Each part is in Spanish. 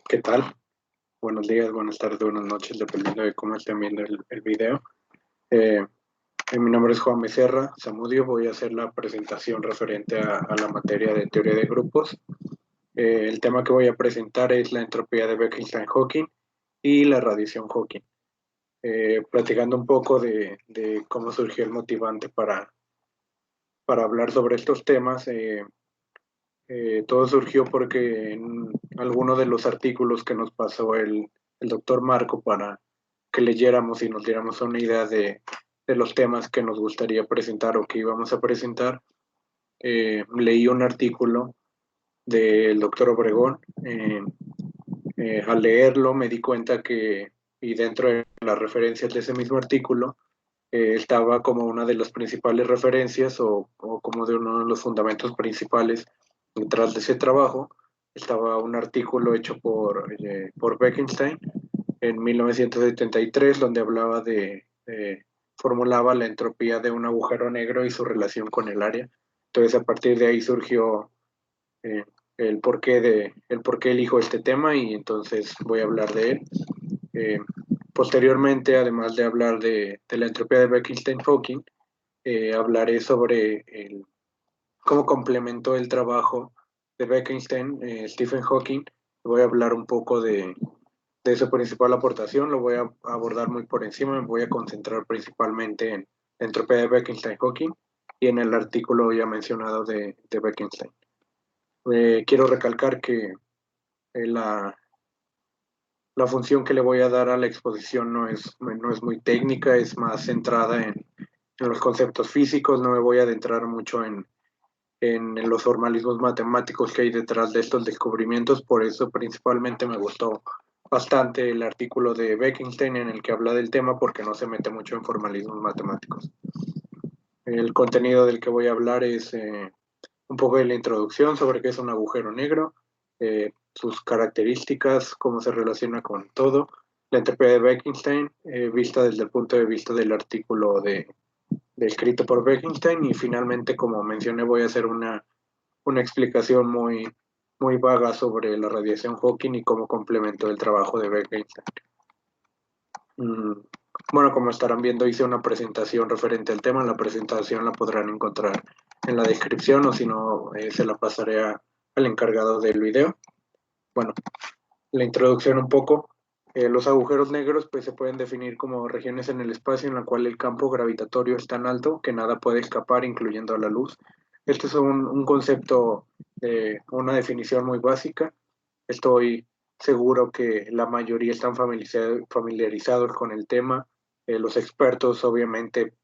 ¿Qué tal? Buenos días, buenas tardes, buenas noches, dependiendo de cómo estén viendo el video. Eh, Mi nombre es Juan Becerra Zamudio. Voy a hacer la presentación referente a la materia de teoría de grupos. El tema que voy a presentar es la entropía de Bekenstein-Hawking y la radiación Hawking. Platicando un poco de cómo surgió el motivante para hablar sobre estos temas. Todo surgió porque en alguno de los artículos que nos pasó el doctor Marco para que leyéramos y nos diéramos una idea de los temas que nos gustaría presentar o que íbamos a presentar, leí un artículo del doctor Obregón. Al leerlo me di cuenta y dentro de las referencias de ese mismo artículo, estaba como una de las principales referencias o como de uno de los fundamentos principales detrás de ese trabajo. Estaba un artículo hecho por Bekenstein en 1973, donde hablaba formulaba la entropía de un agujero negro y su relación con el área. Entonces, a partir de ahí surgió eh, el por qué elijo este tema, y entonces voy a hablar de él. Eh, Posteriormente, además de hablar de la entropía de Bekenstein-Hawking, hablaré sobre cómo complementó el trabajo de Bekenstein, Stephen Hawking. Voy a hablar un poco de su principal aportación. Lo voy a abordar muy por encima. Me voy a concentrar principalmente en la entropía de Bekenstein-Hawking y en el artículo ya mencionado de Bekenstein. Quiero recalcar que la función que le voy a dar a la exposición no es muy técnica, es más centrada en los conceptos físicos. No me voy a adentrar mucho en los formalismos matemáticos que hay detrás de estos descubrimientos. Por eso principalmente me gustó bastante el artículo de Bekenstein en el que habla del tema, porque no se mete mucho en formalismos matemáticos. El contenido del que voy a hablar es un poco de la introducción sobre qué es un agujero negro, sus características, cómo se relaciona con todo, la entropía de Bekenstein, vista desde el punto de vista del artículo escrito por Bekenstein, y finalmente, como mencioné, voy a hacer una explicación muy vaga sobre la radiación Hawking y cómo complementó el trabajo de Bekenstein. Bueno, como estarán viendo, hice una presentación referente al tema. La presentación la podrán encontrar en la descripción, o si no, se la pasaré al encargado del video. Bueno, la introducción un poco. Los agujeros negros pues se pueden definir como regiones en el espacio en la cual el campo gravitatorio es tan alto que nada puede escapar, incluyendo a la luz. Este es un concepto, una definición muy básica. Estoy seguro que la mayoría están familiarizados con el tema. Los expertos obviamente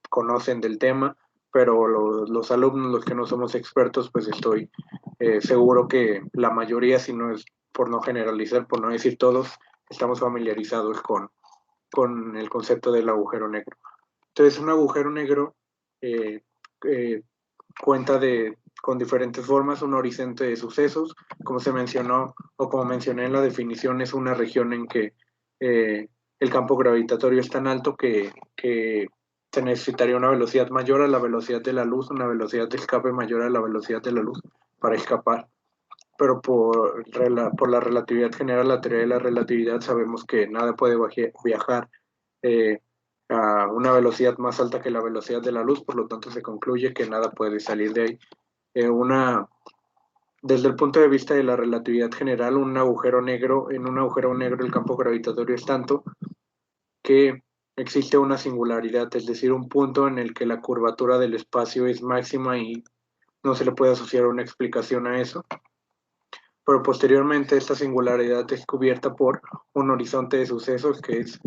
conocen del tema, pero los alumnos, los que no somos expertos, pues estoy seguro que la mayoría, si no es por no generalizar, por no decir todos, estamos familiarizados con el concepto del agujero negro. Entonces, un agujero negro eh, eh, cuenta con diferentes formas. Un horizonte de sucesos, como se mencionó o como mencioné en la definición, es una región en que el campo gravitatorio es tan alto que se necesitaría una velocidad mayor a la velocidad de la luz, una velocidad de escape mayor a la velocidad de la luz para escapar. Pero por la relatividad general, la teoría de la relatividad, sabemos que nada puede viajar eh, a una velocidad más alta que la velocidad de la luz. Por lo tanto se concluye que nada puede salir de ahí. Desde el punto de vista de la relatividad general, en un agujero negro el campo gravitatorio es tanto que existe una singularidad, es decir, un punto en el que la curvatura del espacio es máxima y no se le puede asociar una explicación a eso. Pero posteriormente esta singularidad es cubierta por un horizonte de sucesos, que es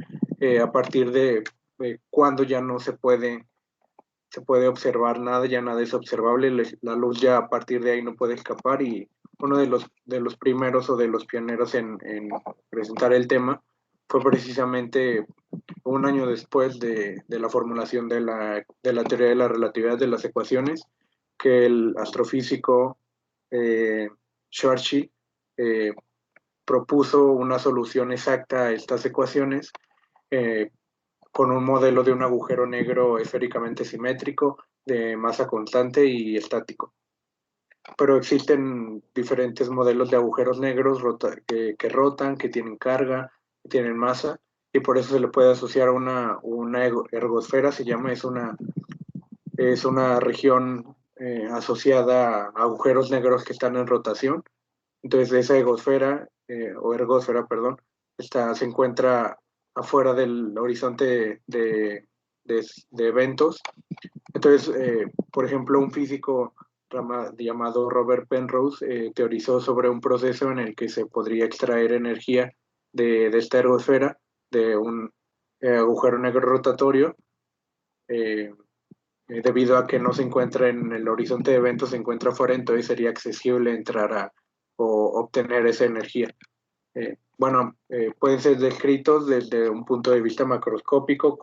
a partir de cuando ya no se puede observar nada, ya nada es observable. La luz ya a partir de ahí no puede escapar. Y uno de los primeros o de los pioneros en presentar el tema fue precisamente un año después de la formulación de la teoría de la relatividad de las ecuaciones, que el astrofísico Schwarzschild eh, propuso una solución exacta a estas ecuaciones, eh, con un modelo de un agujero negro esféricamente simétrico, de masa constante y estático. pero existen diferentes modelos de agujeros negros que rotan, que tienen carga, que tienen masa, y por eso se le puede asociar una ergosfera, se llama, es una región asociada a agujeros negros que están en rotación. Entonces, esa o ergosfera, perdón, se encuentra afuera del horizonte de eventos. Entonces, por ejemplo, un físico llamado Robert Penrose teorizó sobre un proceso en el que se podría extraer energía de esta ergosfera, de un agujero negro rotatorio, eh, debido a que no se encuentra en el horizonte de eventos, se encuentra fuera, entonces sería accesible entrar o obtener esa energía. Pueden ser descritos desde un punto de vista macroscópico,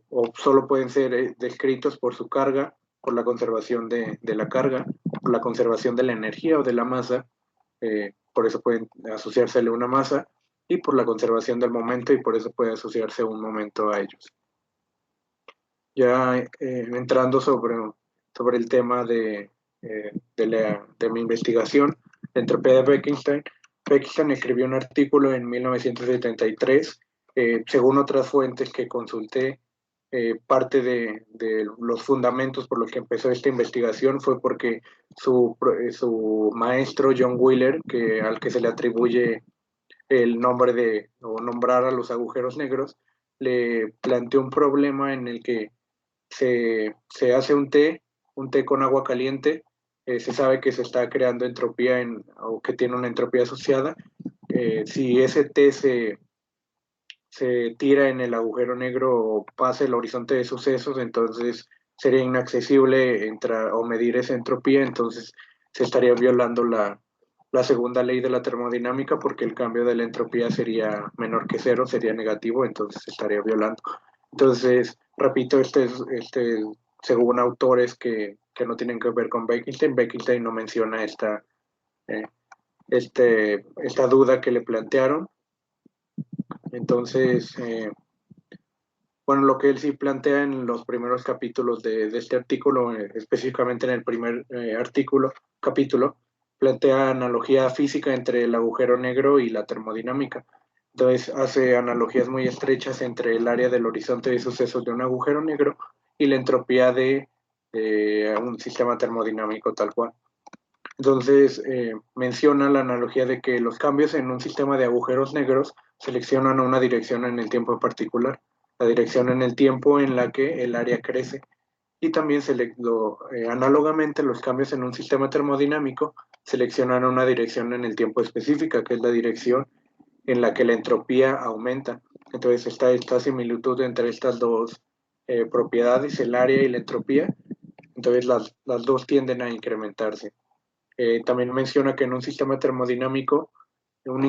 o solo pueden ser descritos por su carga, por la conservación de la carga, por la conservación de la energía o de la masa, por eso pueden asociársele una masa, y por la conservación del momento, y por eso puede asociarse un momento a ellos. Ya entrando sobre el tema de mi investigación, la entropía de Bekenstein. Bekenstein escribió un artículo en 1973, según otras fuentes que consulté, parte de los fundamentos por los que empezó esta investigación fue porque su maestro John Wheeler, al que se le atribuye el nombre o nombrar a los agujeros negros, le planteó un problema en el que se hace un té con agua caliente, se sabe que se está creando entropía o que tiene una entropía asociada. Si ese té se tira en el agujero negro o pasa el horizonte de sucesos, entonces sería inaccesible entrar o medir esa entropía, entonces se estaría violando la segunda ley de la termodinámica porque el cambio de la entropía sería menor que cero, sería negativo, entonces se estaría violando. Entonces, repito, según autores que no tienen que ver con Bekenstein, Bekenstein no menciona eh, esta duda que le plantearon. Entonces, bueno, lo que él sí plantea en los primeros capítulos de este artículo, específicamente en el primer capítulo, plantea analogía física entre el agujero negro y la termodinámica. Entonces hace analogías muy estrechas entre el área del horizonte de sucesos de un agujero negro y la entropía de un sistema termodinámico tal cual. Entonces menciona la analogía de que los cambios en un sistema de agujeros negros seleccionan una dirección en el tiempo en particular, la dirección en el tiempo en la que el área crece. Y también análogamente los cambios en un sistema termodinámico seleccionan una dirección en el tiempo específica, que es la dirección en la que la entropía aumenta. Entonces está esta similitud entre estas dos propiedades, el área y la entropía. Entonces las dos tienden a incrementarse. También menciona que en un sistema termodinámico un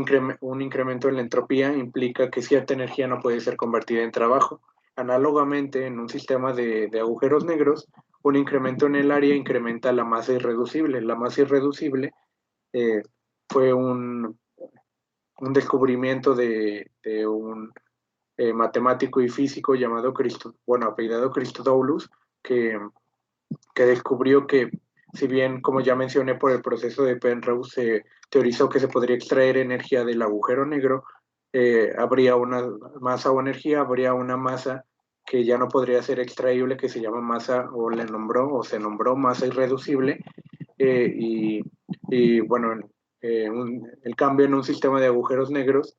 incremento en la entropía implica que cierta energía no puede ser convertida en trabajo. Análogamente, en un sistema de agujeros negros, un incremento en el área incrementa la masa irreducible. La masa irreducible eh, fue un descubrimiento de un matemático y físico llamado apellidado Christodoulus, que descubrió que, si bien, como ya mencioné, por el proceso de Penrose se teorizó que se podría extraer energía del agujero negro, habría una masa o energía, habría una masa que ya no podría ser extraíble, que se llama masa, se nombró masa irreducible, eh, y, y, bueno, el cambio en un sistema de agujeros negros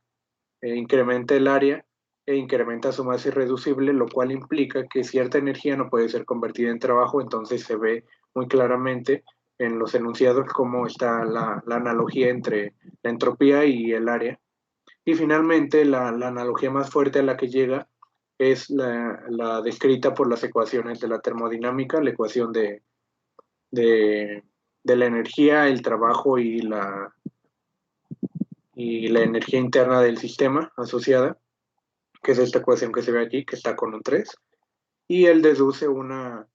incrementa el área e incrementa su masa irreducible, lo cual implica que cierta energía no puede ser convertida en trabajo, entonces se ve muy claramente en los enunciados cómo está la analogía entre la entropía y el área. Y finalmente, la analogía más fuerte a la que llega es la descrita por las ecuaciones de la termodinámica, la ecuación de, de la energía, el trabajo y la energía interna del sistema asociada, que es esta ecuación que se ve aquí, que está con un 3, y él deduce una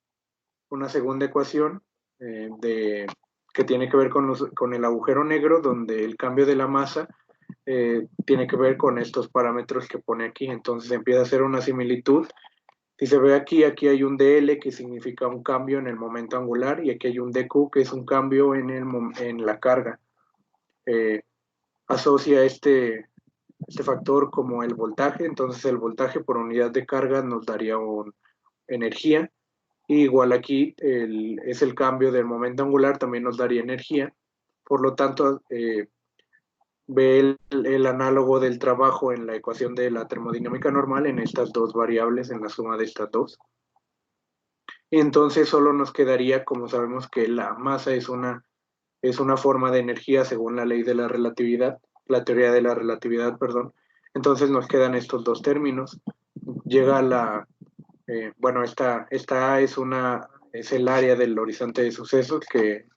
segunda ecuación que tiene que ver con el agujero negro, donde el cambio de la masa tiene que ver con estos parámetros que pone aquí. Entonces empieza a hacer una similitud Si se ve aquí, aquí hay un dl que significa un cambio en el momento angular y aquí hay un dq que es un cambio en la carga. Asocia este factor como el voltaje, entonces el voltaje por unidad de carga nos daría energía, y igual aquí es el cambio del momento angular, también nos daría energía, por lo tanto ve el análogo del trabajo en la ecuación de la termodinámica normal en estas dos variables, en la suma de estas dos. Y entonces solo nos quedaría, como sabemos que la masa es una forma de energía según la ley de la relatividad, la teoría de la relatividad, perdón. Entonces nos quedan estos dos términos. Llega bueno, esta es el área del horizonte de sucesos que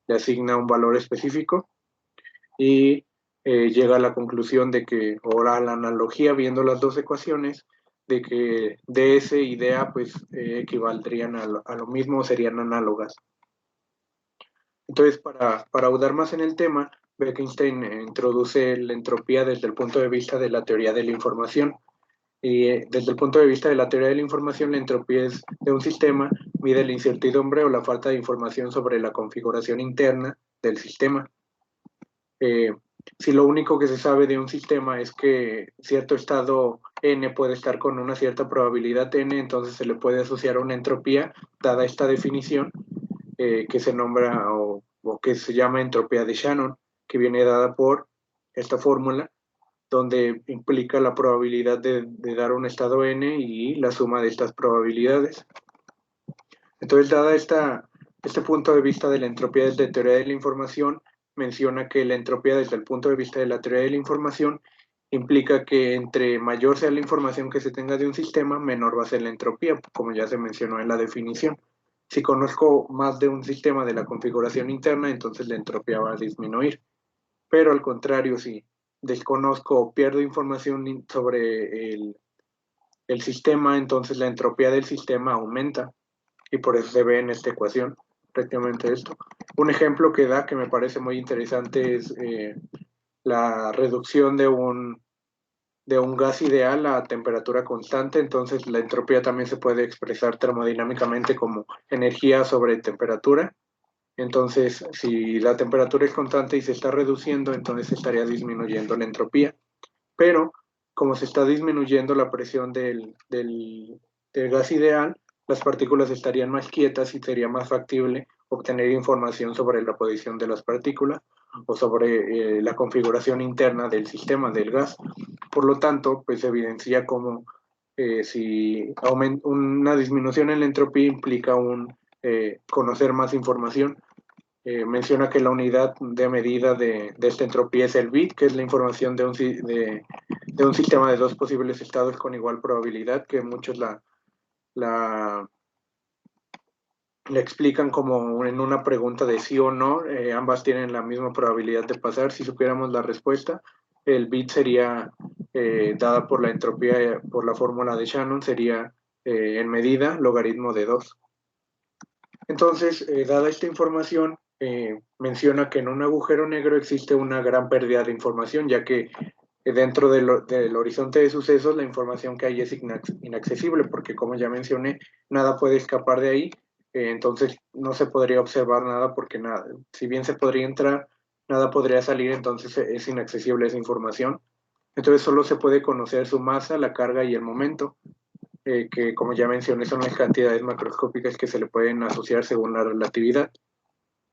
le asigna un valor específico y llega a la conclusión de que, o a la analogía viendo las dos ecuaciones, de que ds y dA pues equivaldrían a lo mismo, serían análogas. Entonces, para ahondar más en el tema, Wittgenstein introduce la entropía desde el punto de vista de la teoría de la información. Y desde el punto de vista de la teoría de la información, la entropía de un sistema mide la incertidumbre o la falta de información sobre la configuración interna del sistema. Si lo único que se sabe de un sistema es que cierto estado n puede estar con una cierta probabilidad n, entonces se le puede asociar a una entropía, dada esta definición, que se nombra o que se llama entropía de Shannon, que viene dada por esta fórmula, donde implica la probabilidad de dar un estado n y la suma de estas probabilidades. Entonces, dada este punto de vista de la entropía desde teoría de la información, menciona que la entropía desde el punto de vista de la teoría de la información implica que entre mayor sea la información que se tenga de un sistema, menor va a ser la entropía, como ya se mencionó en la definición. Si conozco más de un sistema de la configuración interna, entonces la entropía va a disminuir. Pero al contrario, si desconozco o pierdo información sobre el sistema, entonces la entropía del sistema aumenta. Y por eso se ve en esta ecuación prácticamente esto. Un ejemplo que da que me parece muy interesante es la reducción de un gas ideal a temperatura constante, entonces la entropía también se puede expresar termodinámicamente como energía sobre temperatura. Entonces, si la temperatura es constante y se está reduciendo, entonces estaría disminuyendo la entropía. Pero, como se está disminuyendo la presión del gas ideal, las partículas estarían más quietas y sería más factible obtener información sobre la posición de las partículas o sobre la configuración interna del sistema del gas. Por lo tanto, pues se evidencia como si una disminución en la entropía implica conocer más información. Menciona que la unidad de medida de esta entropía es el bit, que es la información de un sistema de dos posibles estados con igual probabilidad, que muchos la explican como en una pregunta de sí o no, ambas tienen la misma probabilidad de pasar. Si supiéramos la respuesta, el bit sería, dada por la entropía, por la fórmula de Shannon, sería en medida logaritmo de 2. Entonces, dada esta información, menciona que en un agujero negro existe una gran pérdida de información, ya que dentro del horizonte de sucesos la información que hay es inaccesible, porque como ya mencioné, nada puede escapar de ahí, entonces no se podría observar nada porque nada, si bien se podría entrar, nada podría salir, entonces es inaccesible esa información. Entonces solo se puede conocer su masa, la carga y el momento, que como ya mencioné son las cantidades macroscópicas que se le pueden asociar según la relatividad.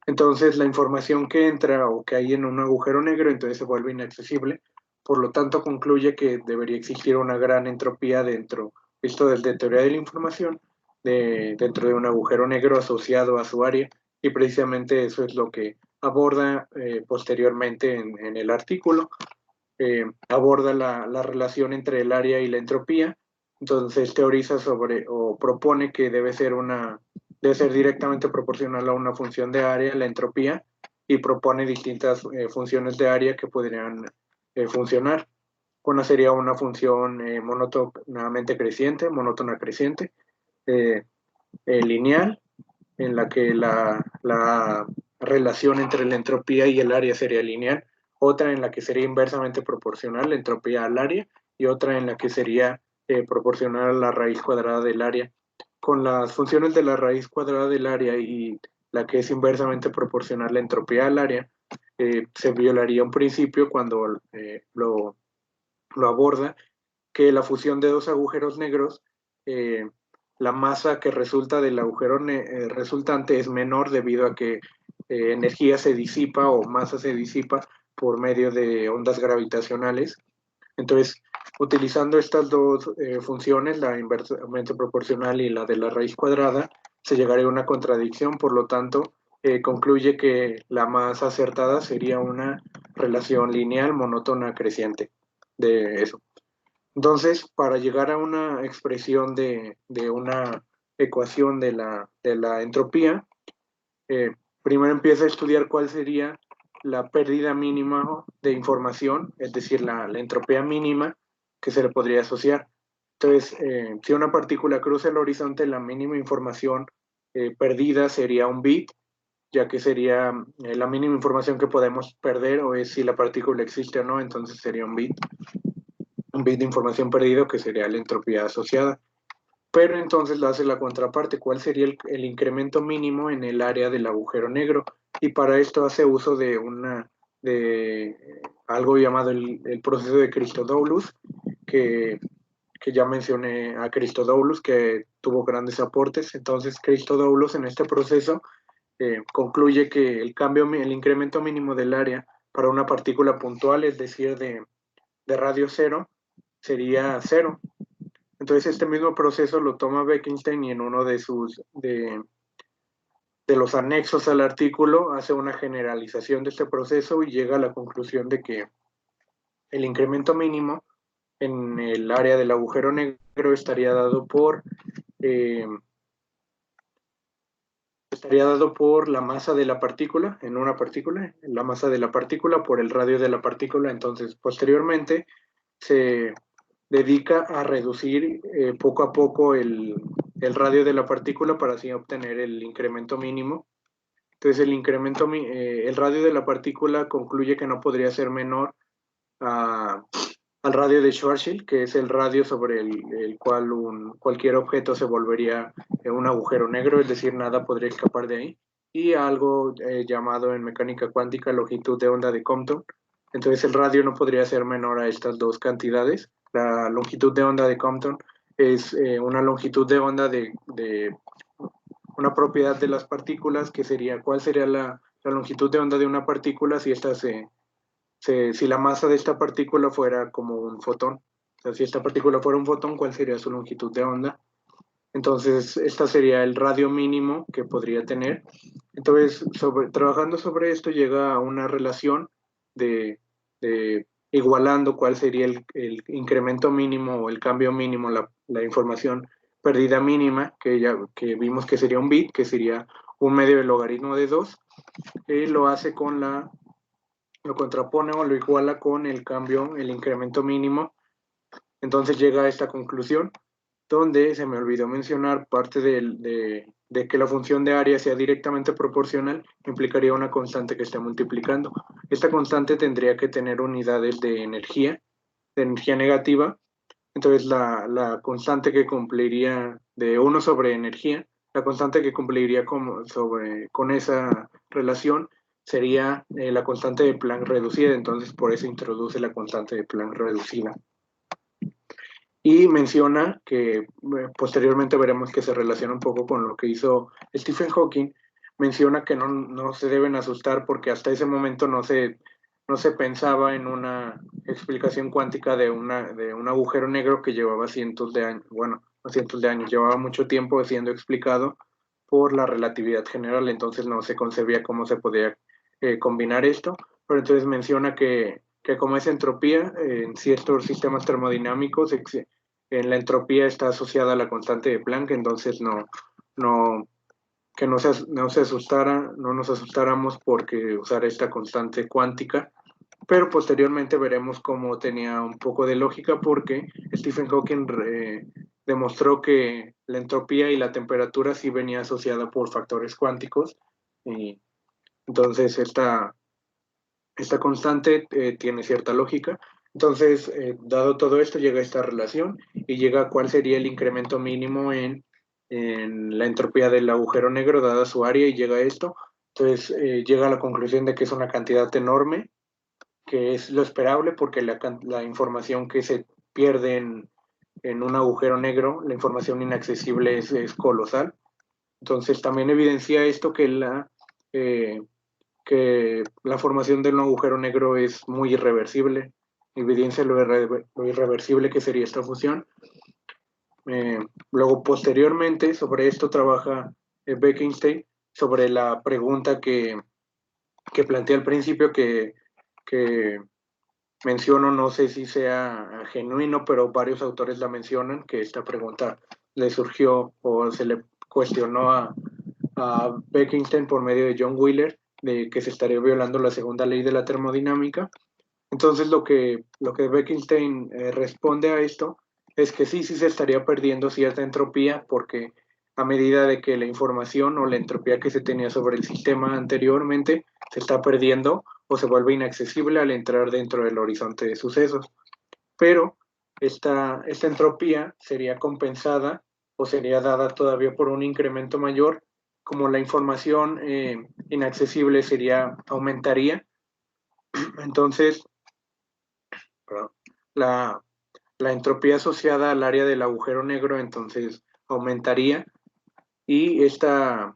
Entonces la información que entra o que hay en un agujero negro entonces se vuelve inaccesible, por lo tanto concluye que debería existir una gran entropía dentro, esto desde teoría de la información, dentro de un agujero negro asociado a su área, y precisamente eso es lo que aborda posteriormente en el artículo. Aborda la relación entre el área y la entropía, entonces teoriza sobre o propone que debe ser directamente proporcional a una función de área, la entropía, y propone distintas funciones de área que podrían funcionar. Una sería una función monótonamente creciente, monótona creciente, lineal, en la que la relación entre la entropía y el área sería lineal, otra en la que sería inversamente proporcional la entropía al área y otra en la que sería proporcional a la raíz cuadrada del área. Con las funciones de la raíz cuadrada del área y la que es inversamente proporcional a la entropía del área, se violaría un principio cuando lo aborda, que la fusión de dos agujeros negros, la masa que resulta del agujero resultante es menor debido a que energía se disipa o masa se disipa por medio de ondas gravitacionales. Entonces, utilizando estas dos funciones, la inversamente proporcional y la de la raíz cuadrada, se llegaría a una contradicción, por lo tanto, concluye que la más acertada sería una relación lineal monótona creciente de eso. Entonces, para llegar a una expresión de una ecuación de la entropía, primero empieza a estudiar cuál sería la pérdida mínima de información, es decir, la entropía mínima que se le podría asociar. Entonces, si una partícula cruza el horizonte, la mínima información perdida sería un bit, ya que sería la mínima información que podemos perder, o es si la partícula existe o no, entonces sería un bit de información perdido, que sería la entropía asociada. Pero entonces lo hace la contraparte, ¿cuál sería el incremento mínimo en el área del agujero negro? Y para esto hace uso de algo llamado el proceso de Christodoulus, que, que ya mencioné a Christodoulus, que tuvo grandes aportes. Entonces Christodoulus en este proceso concluye que el incremento mínimo del área para una partícula puntual, es decir, de radio cero, sería cero. Entonces este mismo proceso lo toma Bekenstein y en uno de los anexos al artículo hace una generalización de este proceso y llega a la conclusión de que el incremento mínimo en el área del agujero negro eh, estaría dado por la masa de la partícula en una partícula, la masa de la partícula por el radio de la partícula. Entonces, posteriormente se dedica a reducir poco a poco el radio de la partícula para así obtener el incremento mínimo. Entonces el radio de la partícula concluye que no podría ser menor al radio de Schwarzschild, que es el radio sobre el cual cualquier objeto se volvería un agujero negro, es decir, nada podría escapar de ahí, y algo llamado en mecánica cuántica longitud de onda de Compton. Entonces el radio no podría ser menor a estas dos cantidades. La longitud de onda de Compton es una longitud de onda de una propiedad de las partículas, que sería cuál sería la longitud de onda de una partícula si si la masa de esta partícula fuera como un fotón. O sea, si esta partícula fuera un fotón, ¿cuál sería su longitud de onda? Entonces, esta sería el radio mínimo que podría tener. Entonces, trabajando sobre esto, llega a una relación de igualando cuál sería el incremento mínimo o el cambio mínimo, la información perdida mínima, que vimos que sería un bit, que sería un medio del logaritmo de 2, y lo contrapone o lo iguala con el incremento mínimo. Entonces llega a esta conclusión, donde se me olvidó mencionar parte de que la función de área sea directamente proporcional, implicaría una constante que esté multiplicando. Esta constante tendría que tener unidades de energía negativa. Entonces la constante que cumpliría de 1 sobre energía, la constante que cumpliría con esa relación sería la constante de Planck reducida. Entonces por eso introduce la constante de Planck reducida. Y menciona que posteriormente veremos que se relaciona un poco con lo que hizo Stephen Hawking. Menciona que no se deben asustar porque hasta ese momento no se pensaba en una explicación cuántica de un agujero negro que llevaba cientos de años, bueno, no cientos de años, llevaba mucho tiempo siendo explicado por la relatividad general. Entonces no se concebía cómo se podía combinar esto, pero entonces menciona que como es entropía, en ciertos sistemas termodinámicos, en la entropía está asociada a la constante de Planck. Entonces no, que no nos asustáramos porque usar esta constante cuántica, pero posteriormente veremos cómo tenía un poco de lógica, porque Stephen Hawking demostró que la entropía y la temperatura sí venía asociada por factores cuánticos, y entonces esta constante tiene cierta lógica. Entonces, dado todo esto, llega esta relación y llega a cuál sería el incremento mínimo en la entropía del agujero negro dada su área y llega a esto. Entonces, llega a la conclusión de que es una cantidad enorme, que es lo esperable porque la información que se pierde en un agujero negro, la información inaccesible es colosal. Entonces, también evidencia esto eh, que la formación de un agujero negro es muy irreversible, evidencia lo irreversible que sería esta fusión. Luego, posteriormente, sobre esto trabaja Bekenstein, sobre la pregunta que planteé al principio, que menciono, no sé si sea genuino, pero varios autores la mencionan, que esta pregunta le surgió o se le cuestionó a Bekenstein por medio de John Wheeler, de que se estaría violando la segunda ley de la termodinámica. Entonces lo que Bekenstein responde a esto es que sí se estaría perdiendo cierta entropía porque a medida de que la información o la entropía que se tenía sobre el sistema anteriormente se está perdiendo o se vuelve inaccesible al entrar dentro del horizonte de sucesos. Pero esta entropía sería compensada o sería dada todavía por un incremento mayor, como la información inaccesible aumentaría. Entonces, la, la entropía asociada al área del agujero negro entonces aumentaría y esta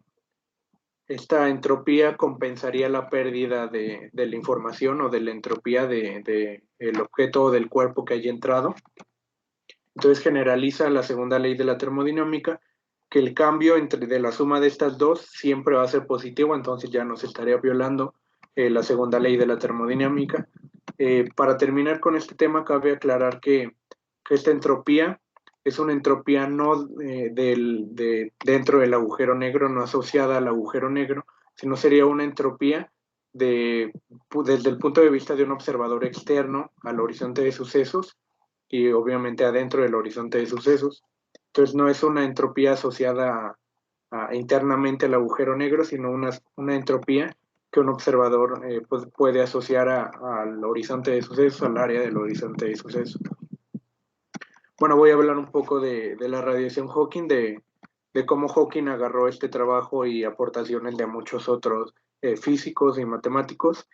entropía compensaría la pérdida de la información o de la entropía del objeto o del cuerpo que haya entrado. Entonces generaliza la segunda ley de la termodinámica, que el cambio de la suma de estas dos siempre va a ser positivo, entonces ya no se estaría violando la segunda ley de la termodinámica. Para terminar con este tema, cabe aclarar que esta entropía es una entropía no dentro del agujero negro, no asociada al agujero negro, sino sería una entropía desde el punto de vista de un observador externo al horizonte de sucesos y obviamente adentro del horizonte de sucesos. Entonces no es una entropía asociada internamente al agujero negro, sino una entropía que un observador pues puede asociar al horizonte de sucesos, al área del horizonte de sucesos. Bueno, voy a hablar un poco de la radiación Hawking, de cómo Hawking agarró este trabajo y aportaciones de muchos otros físicos y matemáticos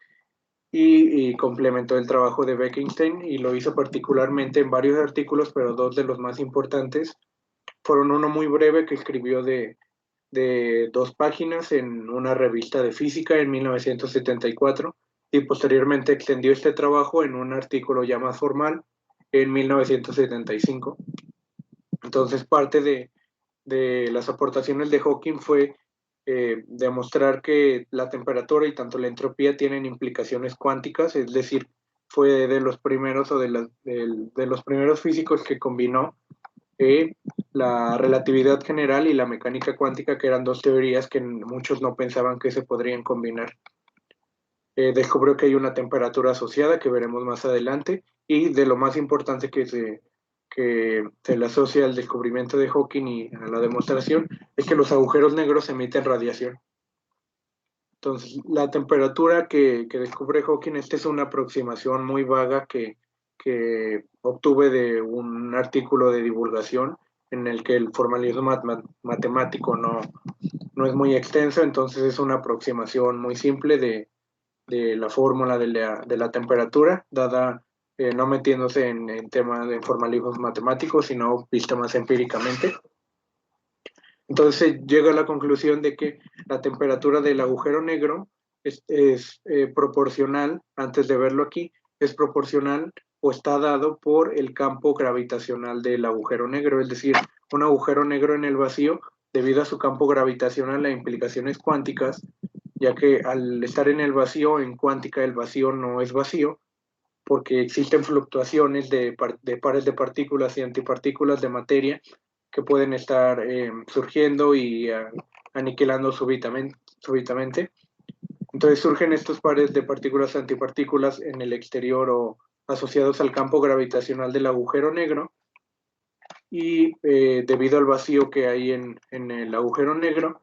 y complementó el trabajo de Bekenstein y lo hizo particularmente en varios artículos, pero dos de los más importantes fueron uno muy breve que escribió de 2 páginas en una revista de física en 1974 y posteriormente extendió este trabajo en un artículo ya más formal en 1975. Entonces parte de las aportaciones de Hawking fue demostrar que la temperatura y tanto la entropía tienen implicaciones cuánticas, es decir, fue de los primeros o de los primeros físicos que combinó la relatividad general y la mecánica cuántica, que eran dos teorías que muchos no pensaban que se podrían combinar. Descubrió que hay una temperatura asociada que veremos más adelante y de lo más importante que se le asocia al descubrimiento de Hawking y a la demostración es que los agujeros negros emiten radiación. Entonces, la temperatura que descubre Hawking, esta es una aproximación muy vaga que obtuve de un artículo de divulgación en el que el formalismo matemático no es muy extenso, entonces es una aproximación muy simple de la fórmula de la temperatura, dada no metiéndose en temas de formalismos matemáticos, sino vista más empíricamente. Entonces llega a la conclusión de que la temperatura del agujero negro es proporcional, antes de verlo aquí, es proporcional o está dado por el campo gravitacional del agujero negro, es decir, un agujero negro en el vacío, debido a su campo gravitacional e implicaciones cuánticas, ya que al estar en el vacío, en cuántica el vacío no es vacío, porque existen fluctuaciones de pares de partículas y antipartículas de materia que pueden estar surgiendo y aniquilando súbitamente. Entonces surgen estos pares de partículas antipartículas en el exterior o asociados al campo gravitacional del agujero negro y debido al vacío que hay en el agujero negro,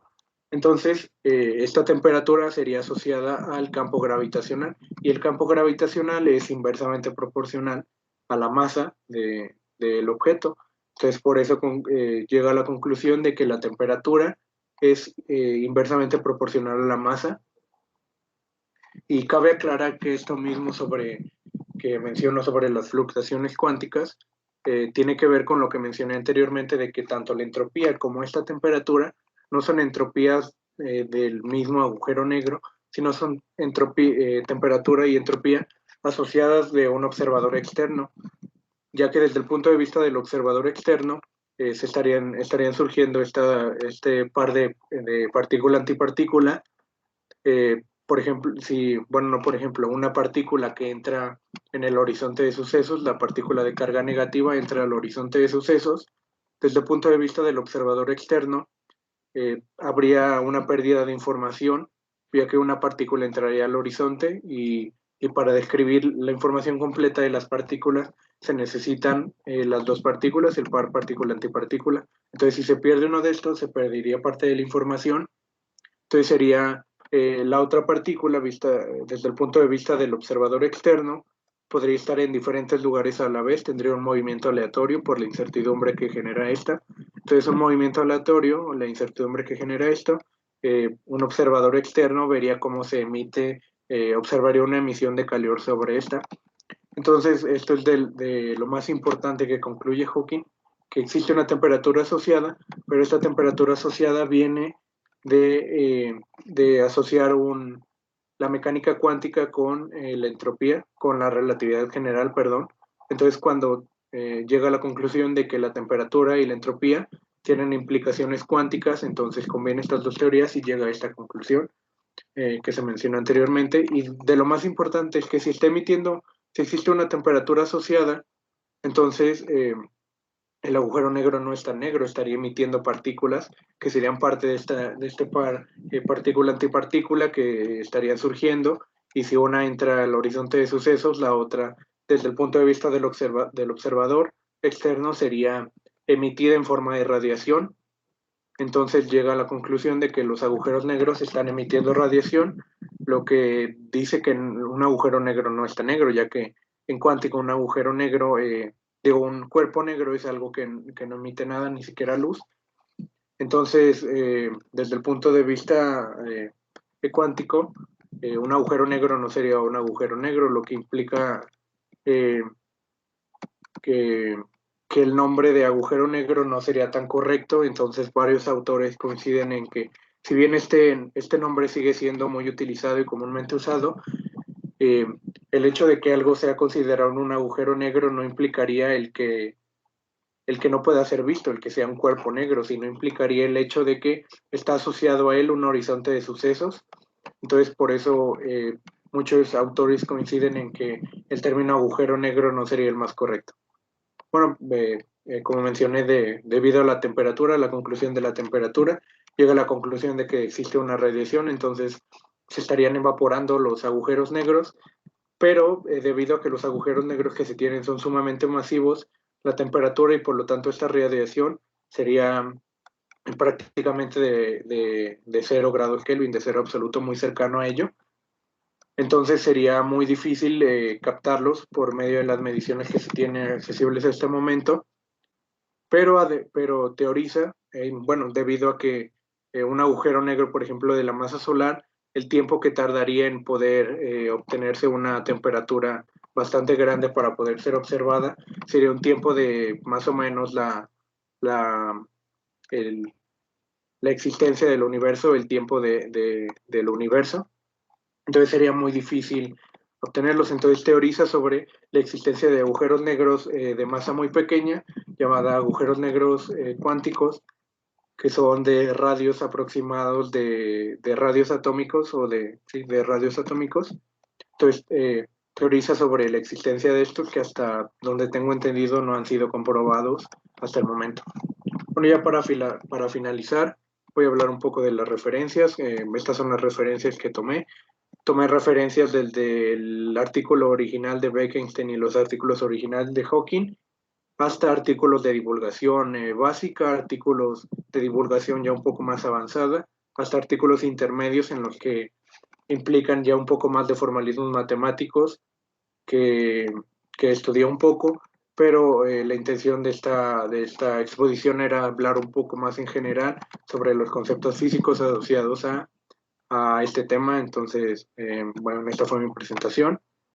Entonces, esta temperatura sería asociada al campo gravitacional y el campo gravitacional es inversamente proporcional a la masa del objeto. Entonces, por eso llega a la conclusión de que la temperatura es inversamente proporcional a la masa. Y cabe aclarar que esto mismo que menciono sobre las fluctuaciones cuánticas tiene que ver con lo que mencioné anteriormente de que tanto la entropía como esta temperatura no son entropías del mismo agujero negro, sino son temperatura y entropía asociadas de un observador externo, ya que desde el punto de vista del observador externo estarían surgiendo este par de partícula-antipartícula. Por ejemplo, bueno, no por ejemplo, una partícula que entra en el horizonte de sucesos, la partícula de carga negativa entra al horizonte de sucesos, desde el punto de vista del observador externo, habría una pérdida de información, ya que una partícula entraría al horizonte y para describir la información completa de las partículas se necesitan las dos partículas, el par partícula-antipartícula. Entonces, si se pierde uno de estos, se perdería parte de la información. Entonces sería la otra partícula vista desde el punto de vista del observador externo, podría estar en diferentes lugares a la vez, tendría un movimiento aleatorio por la incertidumbre que genera esta. Entonces un movimiento aleatorio, la incertidumbre que genera esto, un observador externo vería cómo se emite, observaría una emisión de calor sobre esta. Entonces esto es de lo más importante que concluye Hawking, que existe una temperatura asociada, pero esta temperatura asociada viene de asociar la mecánica cuántica con la entropía, con la relatividad general, perdón. Entonces, cuando llega a la conclusión de que la temperatura y la entropía tienen implicaciones cuánticas, entonces combina estas dos teorías y llega a esta conclusión que se mencionó anteriormente. Y de lo más importante es que si existe una temperatura asociada, entonces el agujero negro no es tan negro, estaría emitiendo partículas que serían parte de este par partícula-antipartícula que estarían surgiendo, y si una entra al horizonte de sucesos, la otra, desde el punto de vista del observador externo, sería emitida en forma de radiación. Entonces llega a la conclusión de que los agujeros negros están emitiendo radiación, lo que dice que un agujero negro no está negro, ya que en cuántico un agujero negro, un cuerpo negro es algo que no emite nada, ni siquiera luz. Entonces, desde el punto de vista cuántico, un agujero negro no sería un agujero negro, lo que implica eh, que, que el nombre de agujero negro no sería tan correcto. Entonces varios autores coinciden en que si bien este nombre sigue siendo muy utilizado y comúnmente usado, eh, el hecho de que algo sea considerado un agujero negro no implicaría el que no pueda ser visto, el que sea un cuerpo negro, sino implicaría el hecho de que está asociado a él un horizonte de sucesos. Entonces, por eso muchos autores coinciden en que el término agujero negro no sería el más correcto. Bueno, como mencioné, debido a la temperatura, la conclusión de la temperatura, llega a la conclusión de que existe una radiación, entonces se estarían evaporando los agujeros negros, pero debido a que los agujeros negros que se tienen son sumamente masivos, la temperatura y por lo tanto esta radiación sería prácticamente de 0 grados Kelvin, de cero absoluto, muy cercano a ello. Entonces sería muy difícil captarlos por medio de las mediciones que se tienen accesibles a este momento, pero teoriza, bueno, debido a que un agujero negro, por ejemplo, de la masa solar, el tiempo que tardaría en poder obtenerse una temperatura bastante grande para poder ser observada, sería un tiempo de más o menos la, el- la existencia del universo, el tiempo del universo. Entonces sería muy difícil obtenerlos. Entonces teoriza sobre la existencia de agujeros negros de masa muy pequeña, llamada agujeros negros cuánticos, que son de radios aproximados de radios atómicos sí, de radios atómicos. Entonces teoriza sobre la existencia de estos que hasta donde tengo entendido no han sido comprobados hasta el momento. Bueno, ya para finalizar, voy a hablar un poco de las referencias. Estas son las referencias que tomé referencias desde el artículo original de Bekenstein y los artículos originales de Hawking, hasta artículos de divulgación básica, artículos de divulgación ya un poco más avanzada, hasta artículos intermedios en los que implican ya un poco más de formalismos matemáticos que, que estudié un poco, pero la intención de esta exposición era hablar un poco más en general sobre los conceptos físicos asociados a este tema. Entonces, bueno, esta fue mi presentación.